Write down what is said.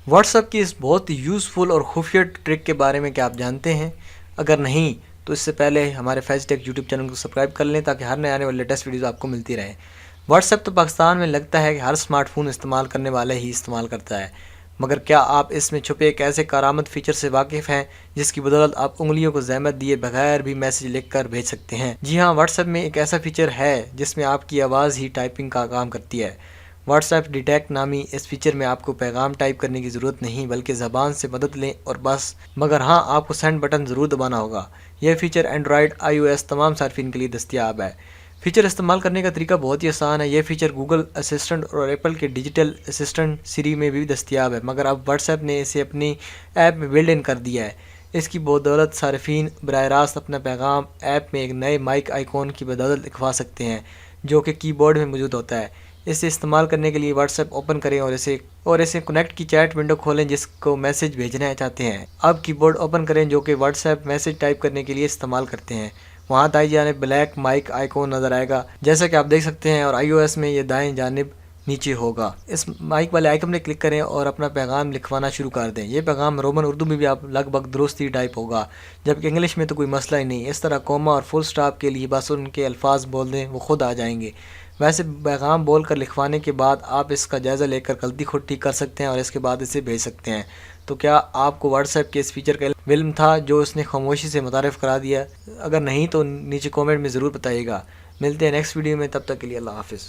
WhatsApp की इस बहुत ही यूज़फुल और खुफिया ट्रिक के बारे में क्या आप जानते हैं? अगर नहीं तो इससे पहले हमारे फैज़ टेक यूट्यूब चैनल को सब्सक्राइब कर लें ताकि हर नए आने वाले लेटेस्ट वीडियोस आपको मिलती रहे। व्हाट्सएप तो पाकिस्तान में लगता है कि हर स्मार्टफोन इस्तेमाल करने वाले ही इस्तेमाल करता है, मगर क्या आप इसमें छुपे एक ऐसे कारामद फीचर से वाकिफ़ हैं जिसकी बदौलत आप उंगलियों को ज़हमत दिए बगैर भी मैसेज लिख कर भेज सकते हैं? जी हाँ, व्हाट्सएप में एक ऐसा फीचर है जिसमें आपकी आवाज़ ही टाइपिंग का काम करती है। व्हाट्सएप डिटेक्ट नामी इस फीचर में आपको पैगाम टाइप करने की ज़रूरत नहीं बल्कि ज़बान से मदद लें और बस। मगर हाँ, आपको सेंड बटन ज़रूर दबाना होगा। यह फ़ीचर एंड्रॉयड iOS तमाम सार्फिन के लिए दस्तियाब है। फ़ीचर इस्तेमाल करने का तरीका बहुत ही आसान है। यह फ़ीचर गूगल असिस्टेंट और एप्पल के डिजिटल असिस्टेंट सिरी में भी दस्तियाब है, मगर अब व्हाट्सएप ने इसे अपनी ऐप में बिल्ड इन कर दिया है। इसकी बदौलत सार्फिन बराह रास्त अपना पैगाम ऐप में एक नए माइक आइकॉन की बदौलत लिखवा सकते हैं जो कि कीबोर्ड में मौजूद होता है। इसे इस्तेमाल करने के लिए व्हाट्सएप ओपन करें और इसे कनेक्ट की चैट विंडो खोलें जिसको मैसेज भेजना चाहते हैं। अब कीबोर्ड ओपन करें जो कि व्हाट्सएप मैसेज टाइप करने के लिए इस्तेमाल करते हैं। वहाँ दाईं जानिब ब्लैक माइक आइकॉन नज़र आएगा जैसा कि आप देख सकते हैं, और iOS में ये दाएं जानिब नीचे होगा। इस माइक वाले आइकन पर क्लिक करें और अपना पैगाम लिखवाना शुरू कर दें। ये पैगाम रोमन उर्दू में भी आप लगभग दुरुस्त ही टाइप होगा, जबकि इंग्लिश में तो कोई मसला ही नहीं। इस तरह कोमा और फुल स्टॉप के लिए बस उनके अल्फाज बोल दें, वो खुद आ जाएंगे। वैसे पैगाम बोल कर लिखवाने के बाद आप इसका जायज़ा लेकर गलती खुद ठीक कर सकते हैं और इसके बाद इसे भेज सकते हैं। तो क्या आपको व्हाट्सएप के इस फीचर का इल्म था जो उसने खामोशी से मुतारिफ़ करा दिया? अगर नहीं तो नीचे कमेंट में ज़रूर बताइएगा। मिलते हैं नेक्स्ट वीडियो में, तब तक के लिए अल्लाह हाफ़िज़।